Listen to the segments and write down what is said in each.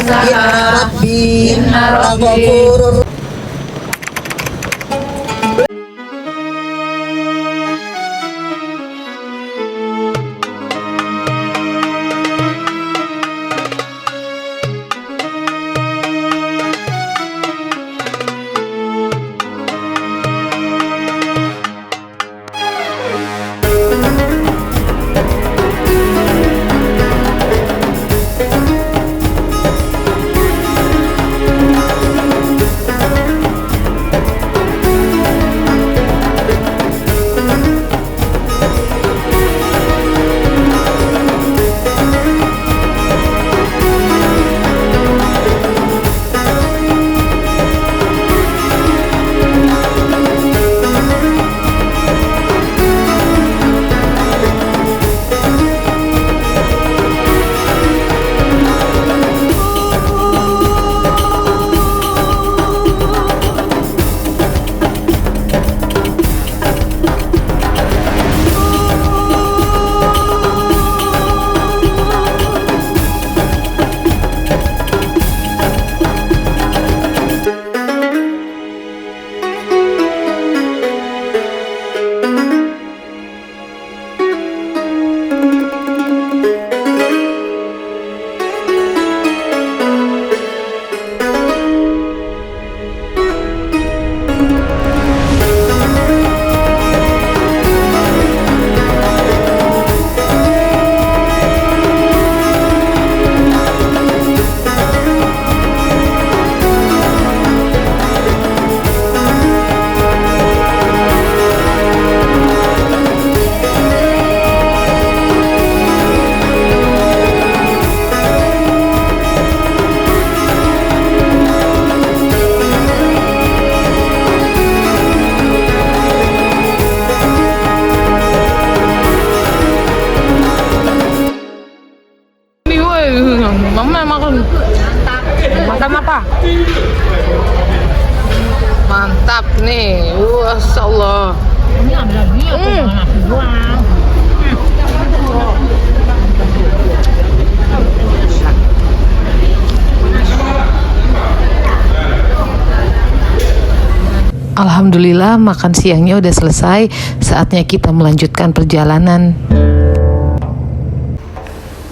Inna Rabbi Mama makan. Makan apa? Mantap nih. Masya Allah. Ini ada lagi apa yang nasi buang. Alhamdulillah makan siangnya udah selesai. Saatnya kita melanjutkan perjalanan.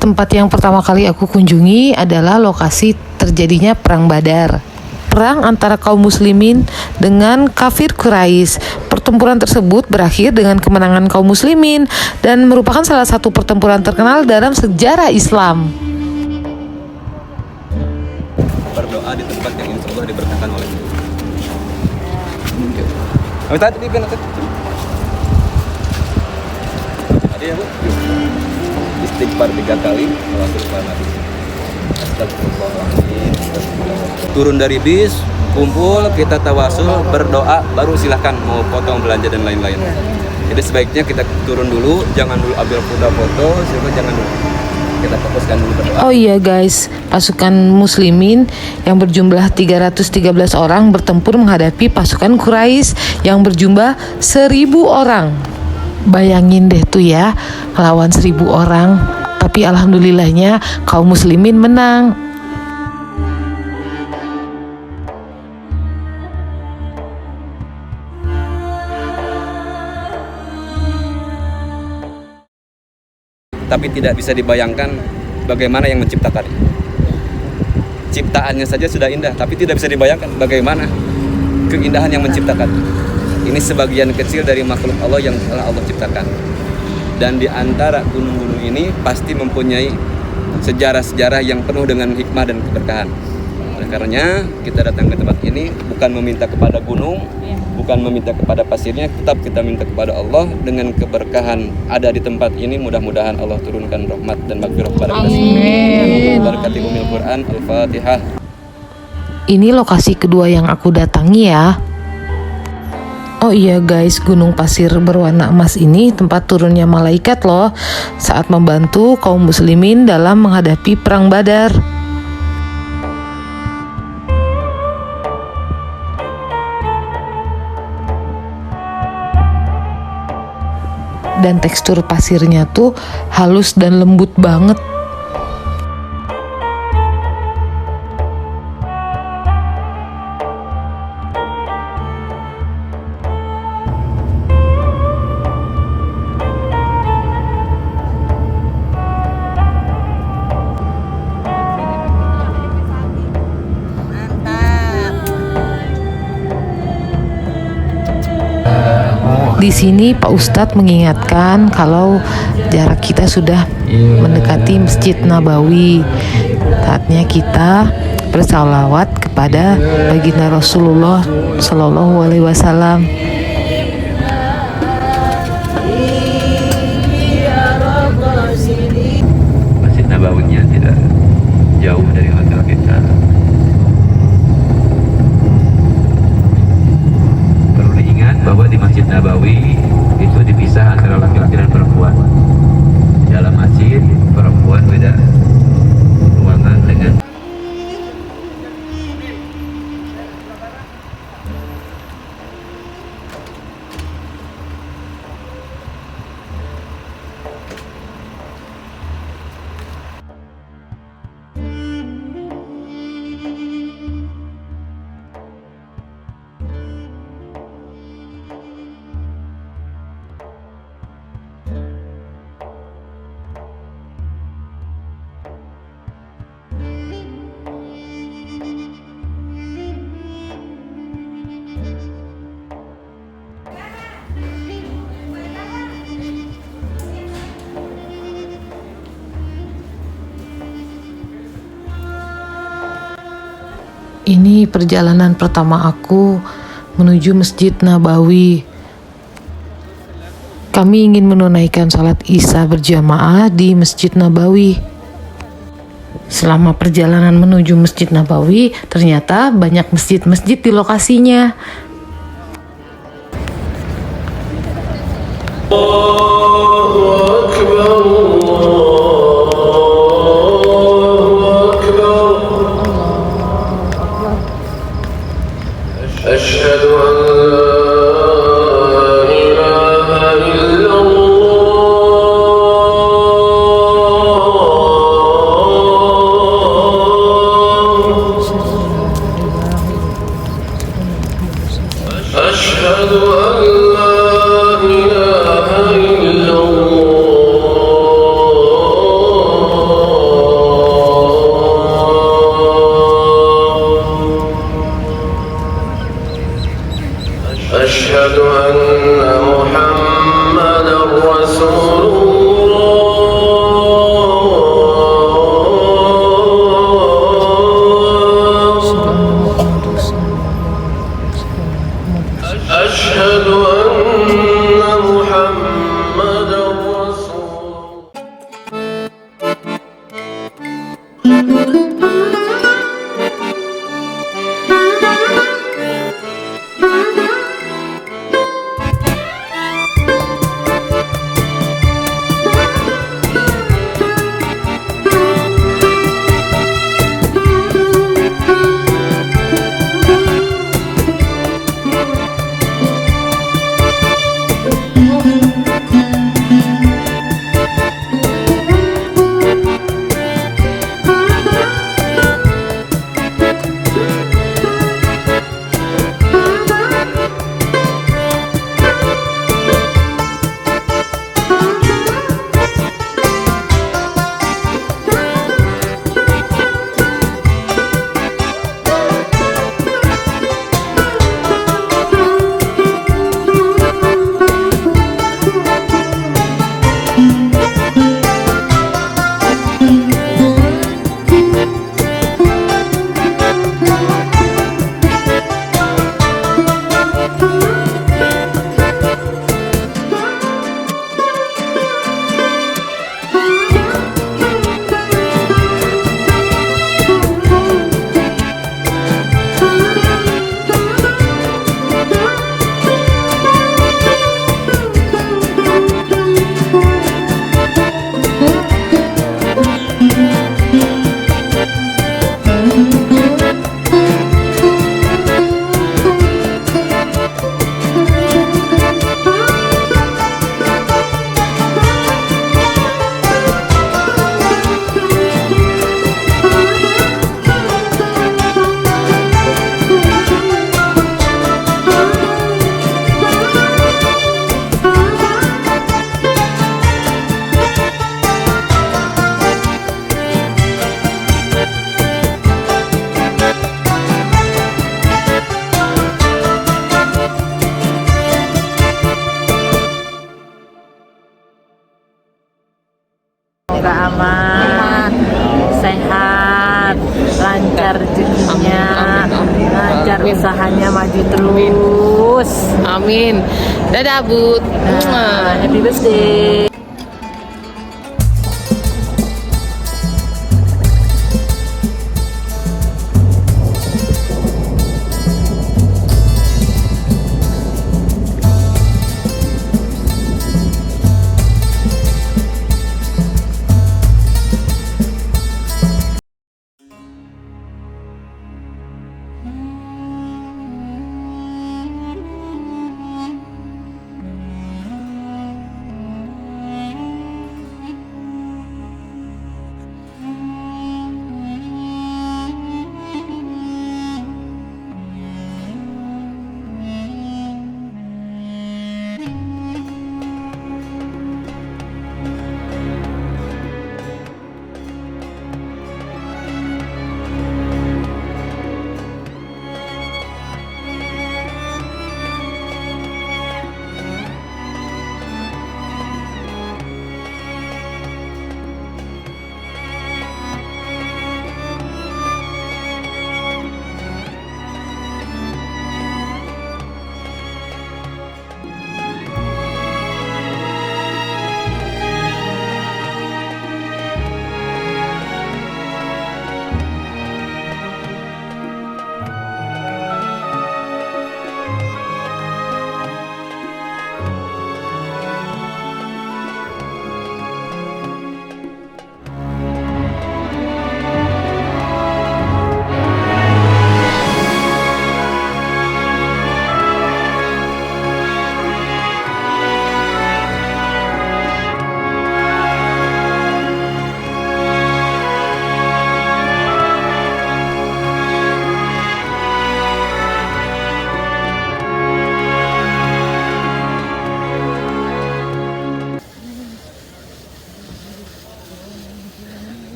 Tempat yang pertama kali aku kunjungi adalah lokasi terjadinya Perang Badar. Perang antara kaum muslimin dengan kafir Quraisy. Pertempuran tersebut berakhir dengan kemenangan kaum muslimin dan merupakan salah satu pertempuran terkenal dalam sejarah Islam. Berdoa di tempat yang insya Allah diberkahkan oleh tadi ya Bu, istighfar 3 kali, astagfirullahaladzim. Turun dari bis, kumpul, kita tawasul, berdoa, baru silahkan mau potong belanja dan lain-lain. Jadi sebaiknya kita turun dulu, jangan dulu ambil foto, jangan dulu. Kita fokuskan dulu berdoa. Oh iya guys, pasukan muslimin yang berjumlah 313 orang bertempur menghadapi pasukan Quraisy yang berjumlah 1000 orang. Bayangin deh tuh ya, lawan 1000 orang. Tapi alhamdulillahnya kaum muslimin menang. Tapi tidak bisa dibayangkan bagaimana yang menciptakan. Ciptaannya saja sudah indah, tapi tidak bisa dibayangkan bagaimana keindahan yang menciptakan. Ini sebagian kecil dari makhluk Allah yang telah Allah ciptakan. Dan di antara gunung-gunung ini pasti mempunyai sejarah-sejarah yang penuh dengan hikmah dan keberkahan. Oleh karenanya kita datang ke tempat ini bukan meminta kepada gunung, bukan meminta kepada pasirnya, tetap kita minta kepada Allah. Dengan keberkahan ada di tempat ini, mudah-mudahan Allah turunkan rahmat dan maghfirah kepada kita semua. Berkati umil Quran, Al-Fatihah. Ini lokasi kedua yang aku datangi ya. Oh iya guys, gunung pasir berwarna emas ini tempat turunnya malaikat loh saat membantu kaum muslimin dalam menghadapi perang Badar. Dan tekstur pasirnya tuh halus dan lembut banget. Di sini Pak Ustadz mengingatkan kalau jarak kita sudah mendekati Masjid Nabawi. Saatnya kita bersalawat kepada baginda Rasulullah Shallallahu Alaihi Wasallam. Masjid Nabawinya tidak jauh dari hotel kita. Perlu diingat bahwa di Masjid Nabawi itu dipisah antara laki-laki dan perempuan. Di dalam masjid perempuan beda ruangan dengan Ini perjalanan pertama aku menuju Masjid Nabawi. Kami ingin menunaikan salat Isya berjamaah di Masjid Nabawi. Selama perjalanan menuju Masjid Nabawi, ternyata banyak masjid-masjid di lokasinya. أشهد أن لا إله إلا الله أشهد أن لا إله إلا usahanya maju terus. Amin. Dadah Bud. Happy birthday.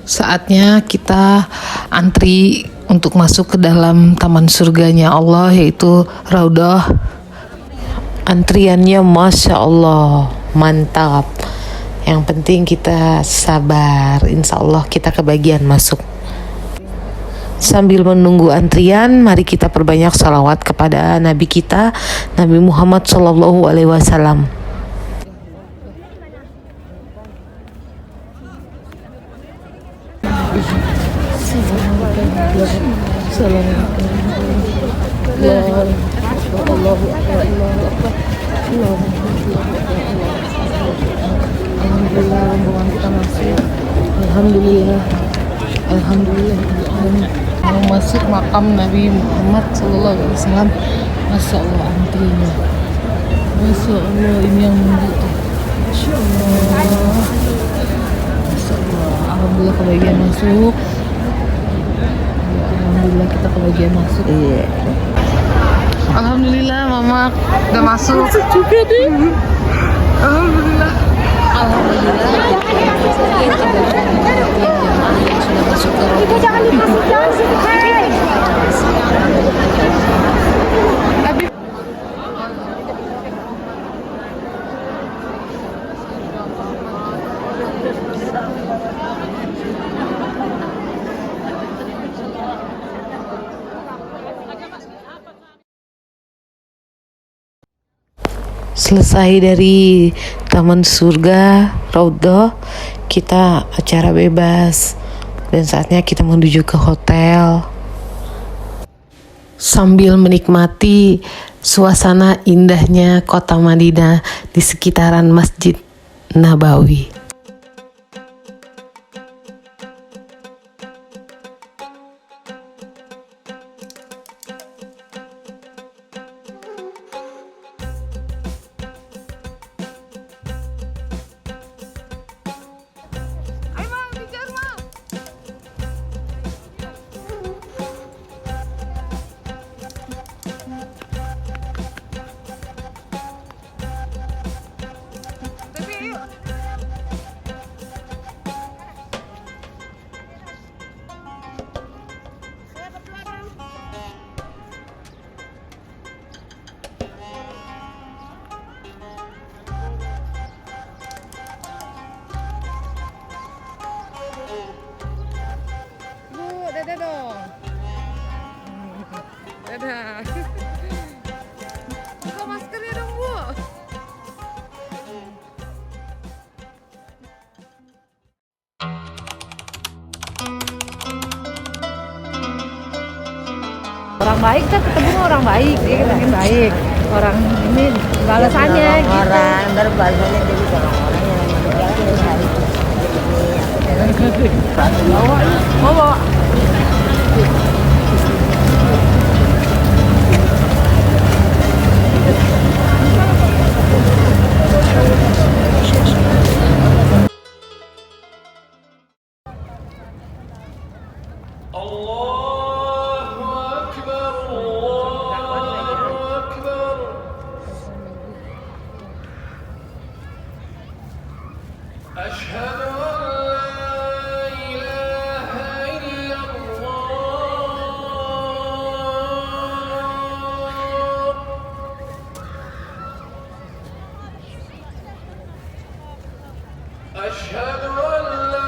Saatnya kita antri untuk masuk ke dalam taman surganya Allah, yaitu Raudhah. Antriannya Masya Allah mantap. Yang penting kita sabar, insya Allah kita kebagian masuk. Sambil menunggu antrian, mari kita perbanyak salawat kepada Nabi kita, Nabi Muhammad SAW. Alhamdulillah rombongan kita masuk. Alhamdulillah. Alhamdulillah. Mau masuk makam Nabi Muhammad SAW. Masya Allah antrinya. Masya Allah, ini yang nunggu tuh. Masya Allah. Masya Allah. Alhamdulillah kebagian masuk. Ya, Alhamdulillah kita kebagian masuk. Iya. Alhamdulillah Mama udah masuk. Masuk juga deh. Alhamdulillah. Alhamdulillah. Jemaah yang sudah masuk ke Selesai dari Taman Surga Raudhah, kita acara bebas dan saatnya kita menuju ke hotel sambil menikmati suasana indahnya kota Madinah di sekitaran Masjid Nabawi. dong. Dadah. Buka maskernya dong, Bu. Orang baik kan ketemu orang baik, dia kan baik. Orang ini balasannya gitu. Orang baru balasannya jadi orang-orang yang meninggal Bawa. Allahu Akbar, Allahu Akbar. Ashhadu an la ilaha illallah. Ashhadu an la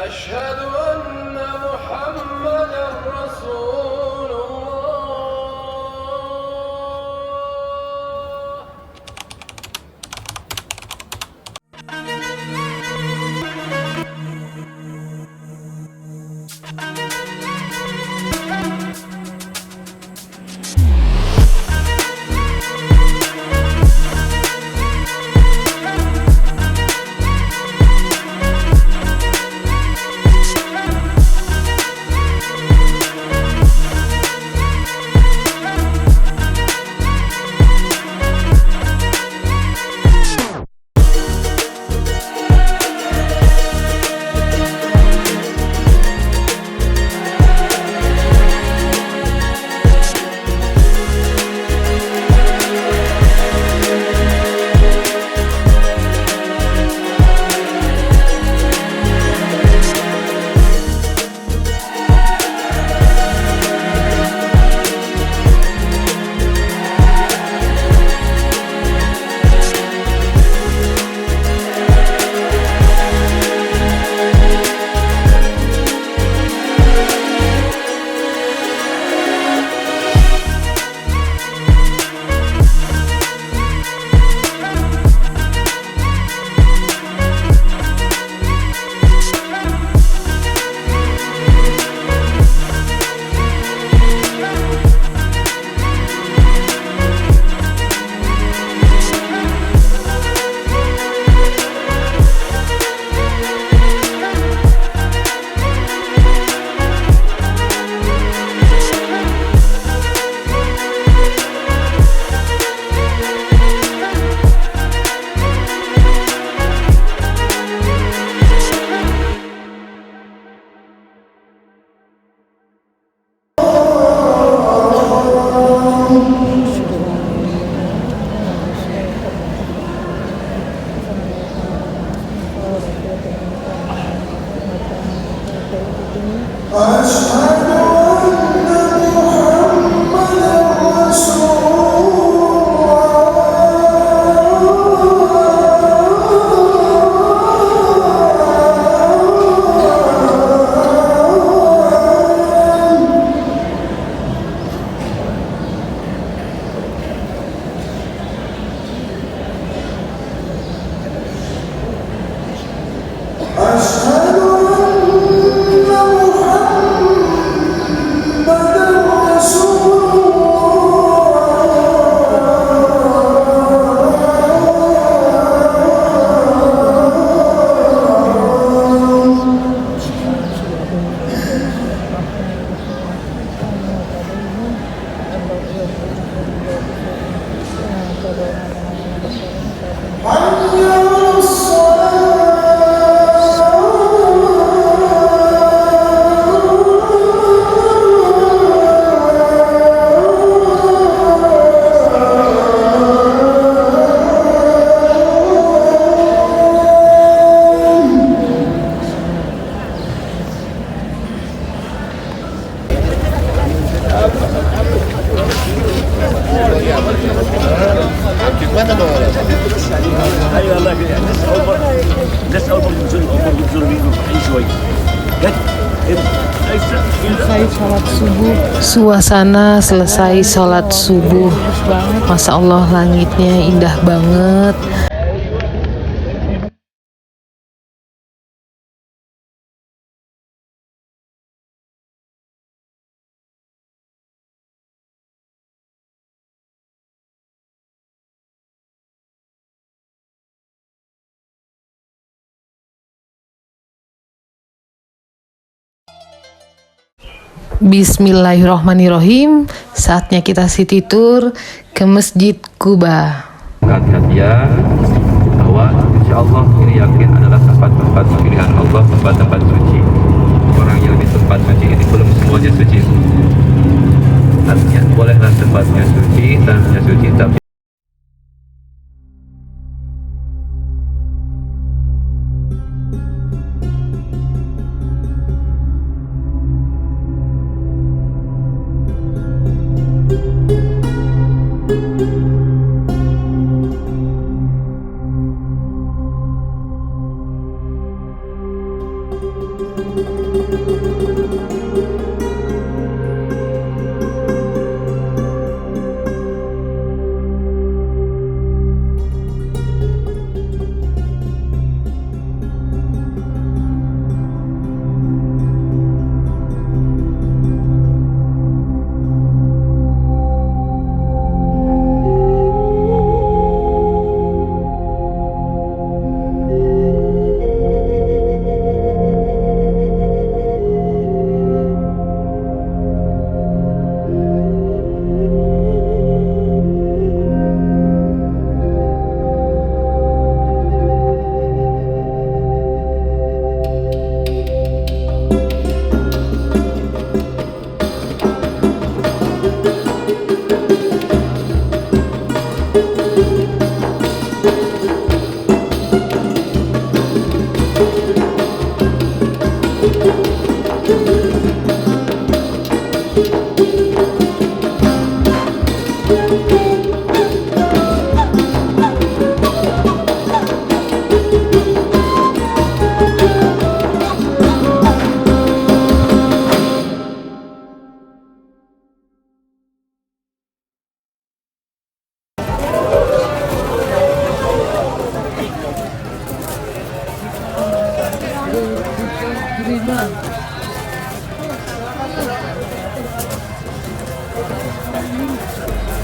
أشهد أن محمدا رسول الله. أشهد أن محمدا Selesai sholat subuh. Suasana selesai sholat subuh. Masya Allah, langitnya indah banget. Bismillahirrohmanirrohim. Saatnya kita city tour ke Masjid Quba. Hati-hatian bahwa insya Allah ini yakin adalah tempat-tempat pilihan Allah, tempat-tempat suci. Orang yang di tempat suci ini belum semuanya suci. Artinya bolehlah tempatnya suci, tanahnya suci, tapi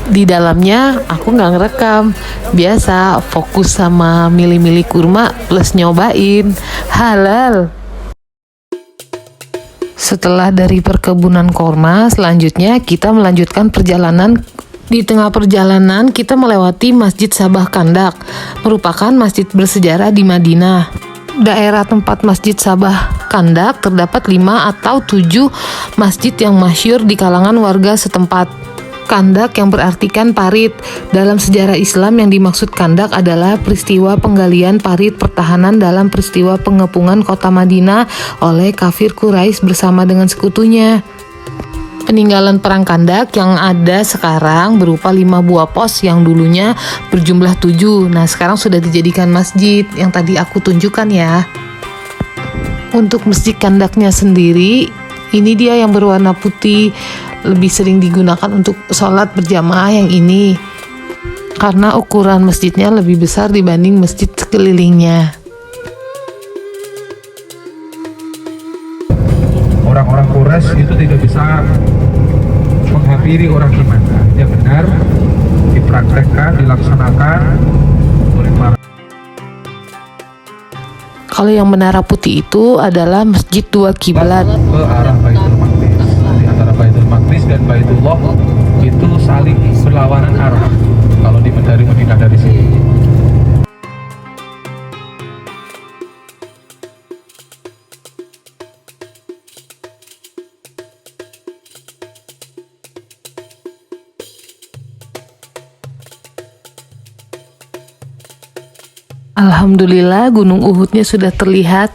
Di dalamnya aku nggak ngerekam, biasa fokus sama milih-milih kurma plus nyobain. Halal. Setelah dari perkebunan kurma, selanjutnya kita melanjutkan perjalanan. Di tengah perjalanan kita melewati Masjid Sabah Kandak, merupakan masjid bersejarah di Madinah. Daerah tempat Masjid Sabah Kandak terdapat 5 atau 7 masjid yang masyhur di kalangan warga setempat. Kandak yang berartikan parit. Dalam sejarah Islam yang dimaksud kandak adalah peristiwa penggalian parit pertahanan dalam peristiwa pengepungan kota Madinah oleh kafir Quraisy bersama dengan sekutunya. Peninggalan perang Kandak yang ada sekarang berupa 5 buah pos yang dulunya berjumlah 7. Nah, sekarang sudah dijadikan masjid yang tadi aku tunjukkan ya. Untuk masjid Kandaknya sendiri, ini dia yang berwarna putih, lebih sering digunakan untuk sholat berjamaah yang ini karena ukuran masjidnya lebih besar dibanding masjid sekelilingnya. Orang-orang Quraisy itu tidak bisa menghampiri orang iman. Yang benar dipraktekkan, dilaksanakan oleh para. Kalau yang menara putih itu adalah masjid 2 kiblat. Ke arah Baitul Maqdis. Di antara Baitul Maqdis dan Baitullah itu saling berlawanan arah. Kalau dari Madinah dari sini. Alhamdulillah gunung Uhudnya sudah terlihat.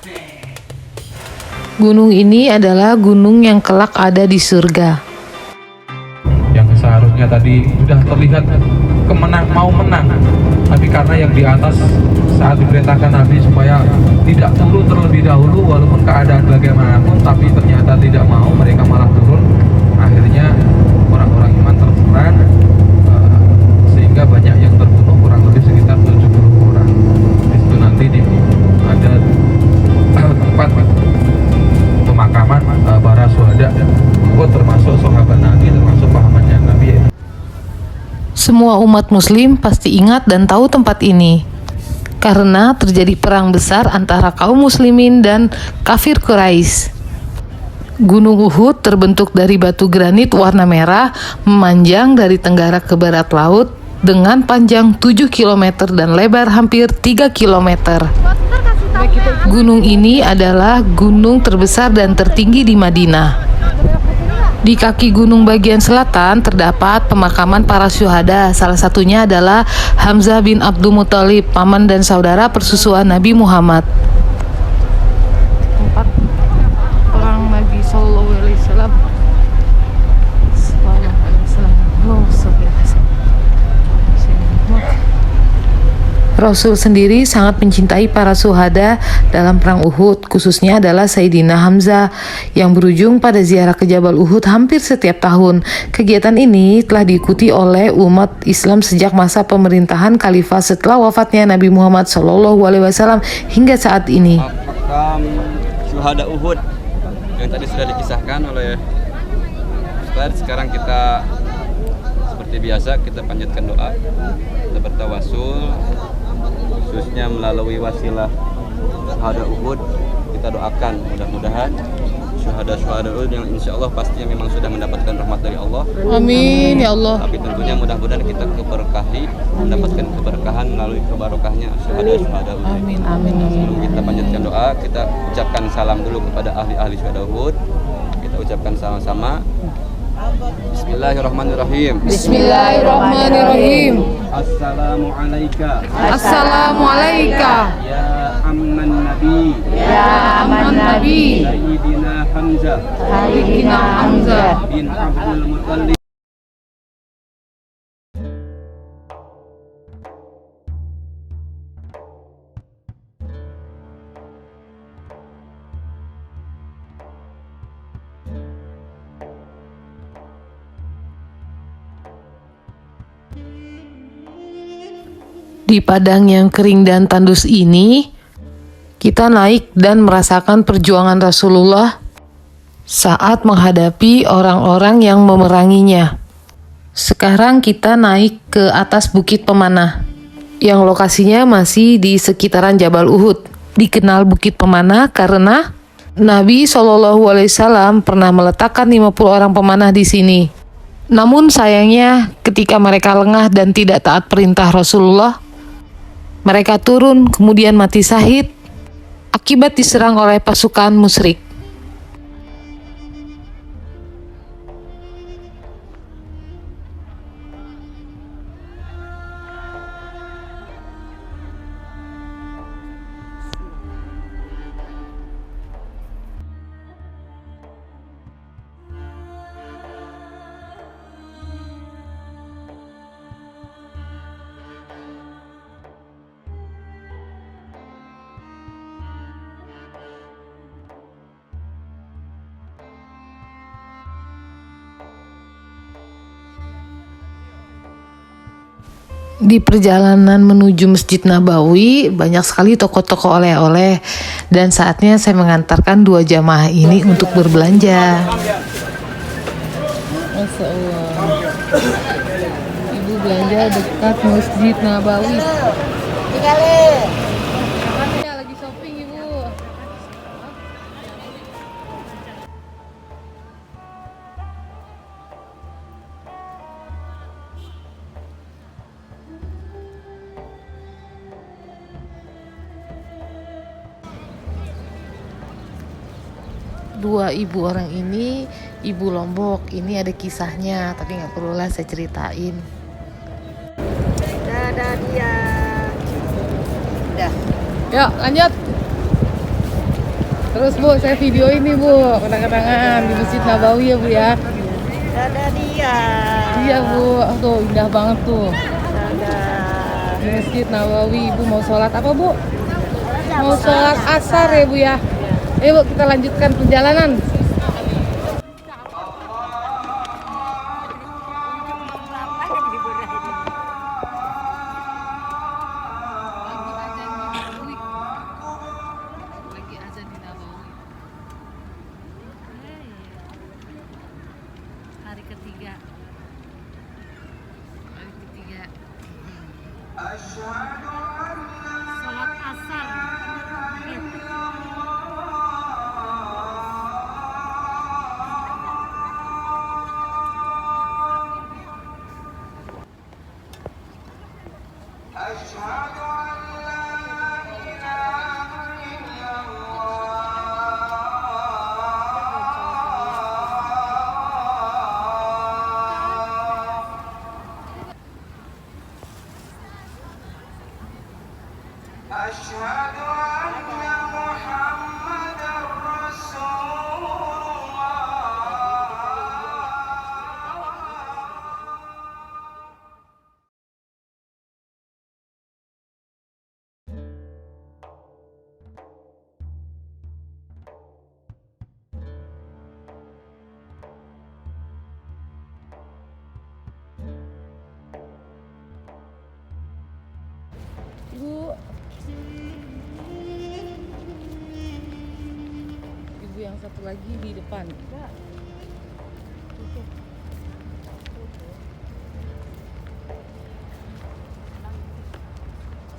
Gunung ini adalah gunung yang kelak ada di surga. Yang seharusnya tadi sudah terlihat mau menang, tapi karena yang di atas saat diperintahkan Nabi supaya tidak turun terlebih dahulu walaupun keadaan bagaimanapun, tapi ternyata tidak mau, mereka malah para syuhada, termasuk sahabat Nabi, termasuk pamannya Nabi. Semua umat muslim pasti ingat dan tahu tempat ini karena terjadi perang besar antara kaum muslimin dan kafir Quraisy. Gunung Uhud terbentuk dari batu granit warna merah memanjang dari tenggara ke barat laut dengan panjang 7 km dan lebar hampir 3 km. Gunung ini adalah gunung terbesar dan tertinggi di Madinah. Di kaki gunung bagian selatan terdapat pemakaman para syuhada. Salah satunya adalah Hamzah bin Abdul Muthalib, paman dan saudara persusuan Nabi Muhammad. Tempat perang Nabi Sallallahu Alaihi Wasallam. Rasul sendiri sangat mencintai para syuhada dalam perang Uhud, khususnya adalah Sayyidina Hamzah yang berujung pada ziarah ke Jabal Uhud hampir setiap tahun. Kegiatan ini telah diikuti oleh umat Islam sejak masa pemerintahan khalifah setelah wafatnya Nabi Muhammad SAW hingga saat ini. Makam syuhada Uhud yang tadi sudah dikisahkan oleh Ustaz, sekarang kita seperti biasa kita panjatkan doa, kita bertawasul khususnya melalui wasilah syuhada Uhud. Kita doakan mudah-mudahan syuhada-syuhada Uhud yang insya Allah pastinya memang sudah mendapatkan rahmat dari Allah. Amin ya Allah. Tapi tentunya mudah-mudahan kita keberkahi, mendapatkan keberkahan melalui kebarokahannya syuhada-syuhada Uhud. Amin amin amin. Sebelum kita panjatkan doa, kita ucapkan salam dulu kepada ahli-ahli syuhada Uhud. Kita ucapkan sama-sama. Bismillahirrahmanirrahim. Bismillahirrahmanirrahim. Assalamu alayka. Assalamu alayka. Ya amman nabi. Ya aman Nabi. Sayyidina Hamzah. Sayyidina Hamzah Bin Abdul Muthalib. Di padang yang kering dan tandus ini, kita naik dan merasakan perjuangan Rasulullah saat menghadapi orang-orang yang memeranginya. Sekarang kita naik ke atas Bukit Pemanah, yang lokasinya masih di sekitaran Jabal Uhud. Dikenal Bukit Pemanah karena Nabi SAW pernah meletakkan 50 orang pemanah di sini. Namun sayangnya ketika mereka lengah dan tidak taat perintah Rasulullah, mereka turun kemudian mati syahid akibat diserang oleh pasukan musyrik. Di perjalanan menuju Masjid Nabawi, banyak sekali toko-toko oleh-oleh dan saatnya saya mengantarkan 2 jamaah ini untuk berbelanja. Masya Allah. Ibu belanja dekat Masjid Nabawi. Lagi shopping Ibu. Dua ibu orang ini, ibu Lombok, ini ada kisahnya, tapi nggak perlulah saya ceritain. Dadah dia. Udah. Yuk lanjut. Terus Bu, saya video ini Bu, kenang-kenangan di Masjid Nabawi ya Bu ya. Dadah dia. Iya Bu, tuh indah banget tuh. Dadah. Di Masjid Nabawi, Ibu mau sholat apa Bu? Mau sholat asar ya Bu ya. Ayo Bu, kita lanjutkan perjalanan. hari ketiga. Hari ketiga. Sholat asar. أشهد أن محمدا رسول الله. Ibu yang satu lagi di depan.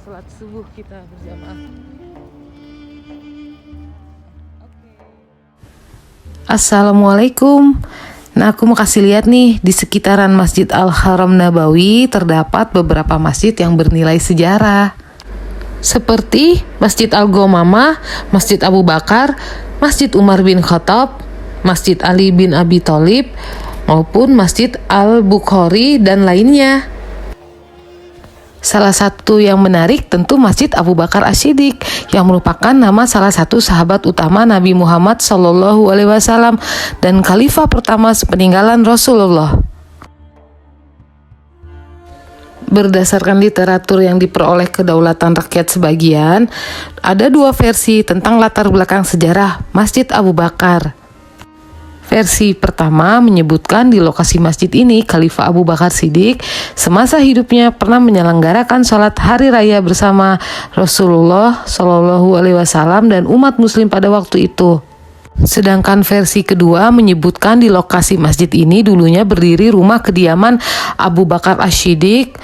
Salat subuh kita berjamaah. Assalamualaikum. Nah, aku mau kasih lihat nih, di sekitaran Masjid Al-Haram Nabawi terdapat beberapa masjid yang bernilai sejarah. Seperti Masjid Al-Ghamamah, Masjid Abu Bakar, Masjid Umar bin Khattab, Masjid Ali bin Abi Thalib, maupun Masjid Al-Bukhari dan lainnya. Salah satu yang menarik tentu Masjid Abu Bakar As-Siddiq yang merupakan nama salah satu sahabat utama Nabi Muhammad SAW dan khalifah pertama sepeninggalan Rasulullah. Berdasarkan literatur yang diperoleh Kedaulatan Rakyat sebagian, ada dua versi tentang latar belakang sejarah Masjid Abu Bakar. Versi pertama menyebutkan di lokasi masjid ini Khalifah Abu Bakar Siddiq semasa hidupnya pernah menyelenggarakan sholat hari raya bersama Rasulullah SAW dan umat muslim pada waktu itu. Sedangkan versi kedua menyebutkan di lokasi masjid ini dulunya berdiri rumah kediaman Abu Bakar As-Siddiq.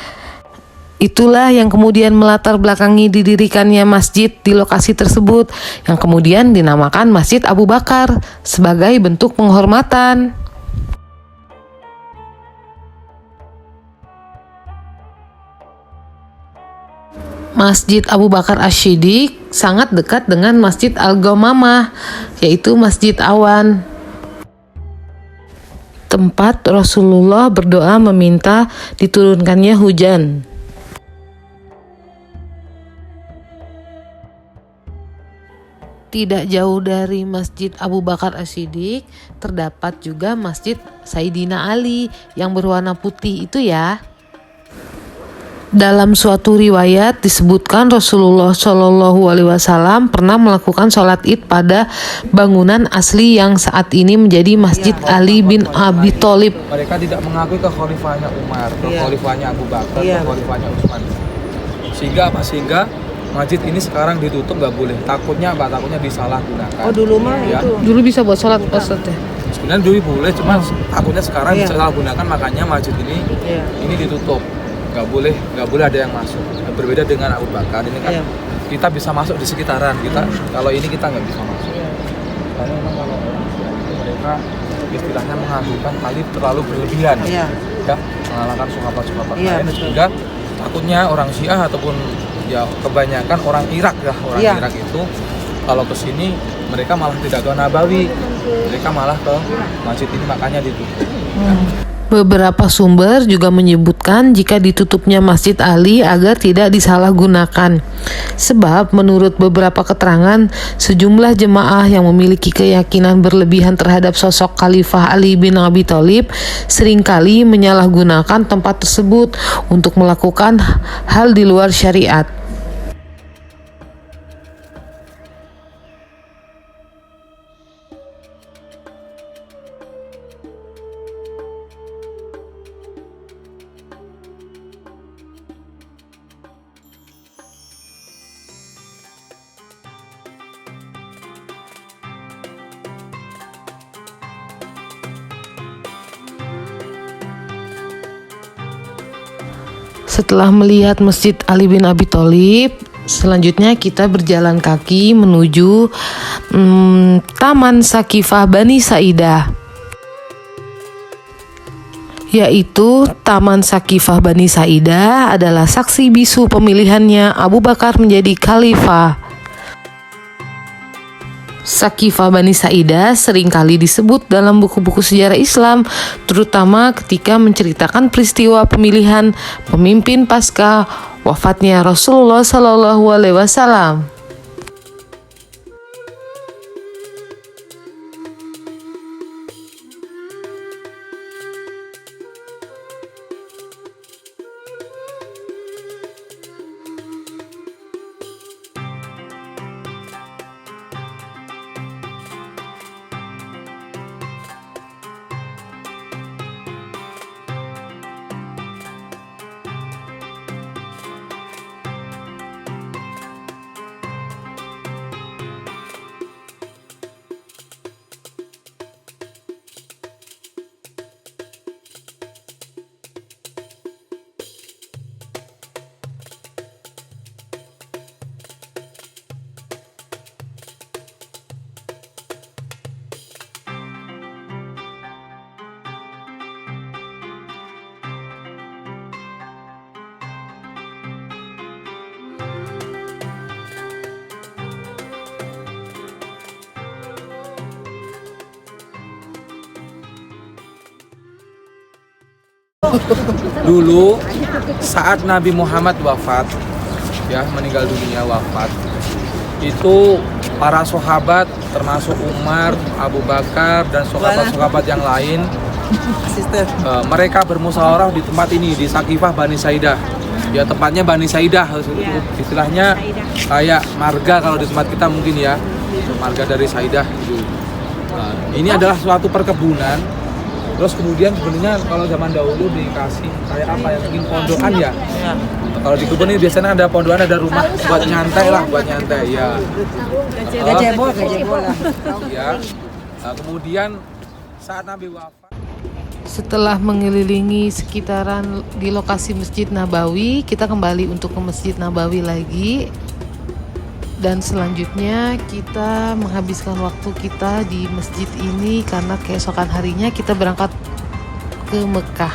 Itulah yang kemudian melatar belakangi didirikannya masjid di lokasi tersebut yang kemudian dinamakan Masjid Abu Bakar sebagai bentuk penghormatan. Masjid Abu Bakar As-Siddiq sangat dekat dengan Masjid Al-Ghamamah, yaitu Masjid Awan. Tempat Rasulullah berdoa meminta diturunkannya hujan. Tidak jauh dari Masjid Abu Bakar As-Siddiq terdapat juga Masjid Sayyidina Ali yang berwarna putih itu ya. Dalam suatu riwayat disebutkan Rasulullah SAW pernah melakukan sholat id pada bangunan asli yang saat ini menjadi Masjid Ali bin Abi Thalib. Mereka tidak mengakui kekhalifahnya Umar, kekhalifahnya Abu Bakar, kekhalifahnya Utsman. Sehingga apa? Sehingga masjid ini sekarang ditutup, nggak boleh. Takutnya apa? Takutnya disalahgunakan. Oh dulu mah ya. itu. Dulu bisa buat sholat Ustadz ya? Sebenarnya dulu boleh, cuma takutnya sekarang disalahgunakan, makanya masjid ini ditutup. Nggak boleh ada yang masuk. Berbeda dengan Abu Bakar ini kan kita bisa masuk di sekitaran kita. Kalau ini kita nggak bisa masuk. Karena memang kalau orang Syiah itu mereka istilahnya mengagungkan kali terlalu berlebihan, ya mengalahkan sahabat-sahabat lain, sehingga takutnya orang Syiah ataupun ya kebanyakan orang Irak Irak itu kalau kesini mereka malah tidak ke Nabawi, mereka malah ke masjid ini, makanya ditutup. Beberapa sumber juga menyebutkan jika ditutupnya Masjid Ali agar tidak disalahgunakan. Sebab menurut beberapa keterangan, sejumlah jemaah yang memiliki keyakinan berlebihan terhadap sosok Khalifah Ali bin Abi Thalib seringkali menyalahgunakan tempat tersebut untuk melakukan hal di luar syariat. Setelah melihat Masjid Ali bin Abi Thalib, selanjutnya kita berjalan kaki menuju Taman Sakifah Bani Saidah, yaitu Taman Sakifah Bani Saidah adalah saksi bisu pemilihannya Abu Bakar menjadi khalifah. Sakifah Bani Saidah seringkali disebut dalam buku-buku sejarah Islam, terutama ketika menceritakan peristiwa pemilihan pemimpin pasca wafatnya Rasulullah Shallallahu Alaihi Wasallam. Dulu saat Nabi Muhammad wafat, ya meninggal dunia wafat, itu para sahabat termasuk Umar, Abu Bakar dan sahabat-sahabat yang lain, mereka bermusyawarah di tempat ini, di Sakifah Bani Saidah. Ya tepatnya Bani Saidah, istilahnya kayak marga kalau di tempat kita mungkin ya, marga dari Saidah gitu. Ini adalah suatu perkebunan. Terus kemudian sebenarnya kalau zaman dahulu dikasih kayak apa ya, mungkin pondokan ya. Kalau di kebun ini biasanya ada pondokan, ada rumah buat nyantai lah, buat nyantai ya. Gajebol lah. Ya. Kemudian saat Nabi wafat, Setelah mengelilingi sekitaran di lokasi Masjid Nabawi, kita kembali untuk ke Masjid Nabawi lagi. Dan selanjutnya kita menghabiskan waktu kita di masjid ini karena keesokan harinya kita berangkat ke Mekah.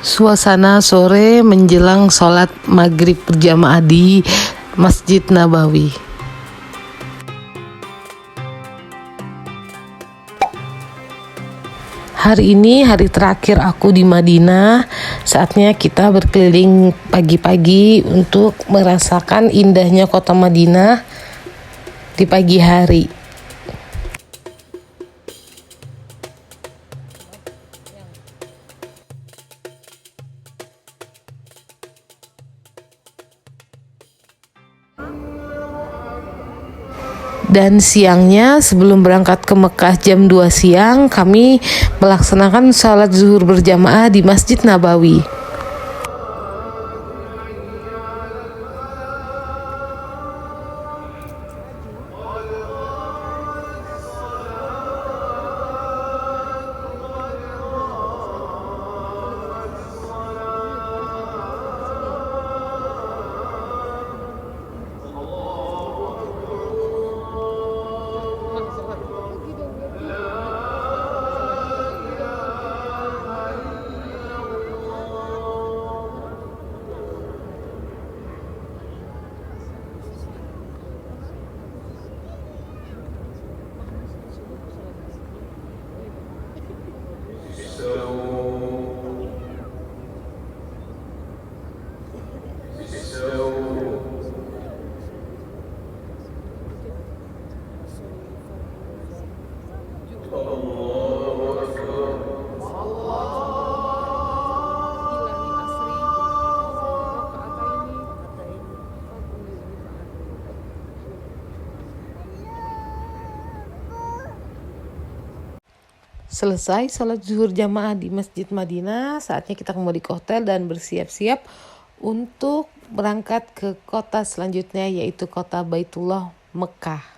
Suasana sore menjelang sholat maghrib berjamaah di Masjid Nabawi. Hari ini hari terakhir aku di Madinah. Saatnya kita berkeliling pagi-pagi untuk merasakan indahnya kota Madinah di pagi hari. Dan siangnya sebelum berangkat ke Mekah jam 2 siang, kami melaksanakan sholat zuhur berjamaah di Masjid Nabawi. Selesai sholat zuhur jamaah di Masjid Madinah, saatnya kita kembali ke hotel dan bersiap-siap untuk berangkat ke kota selanjutnya, yaitu kota Baitullah, Mekah.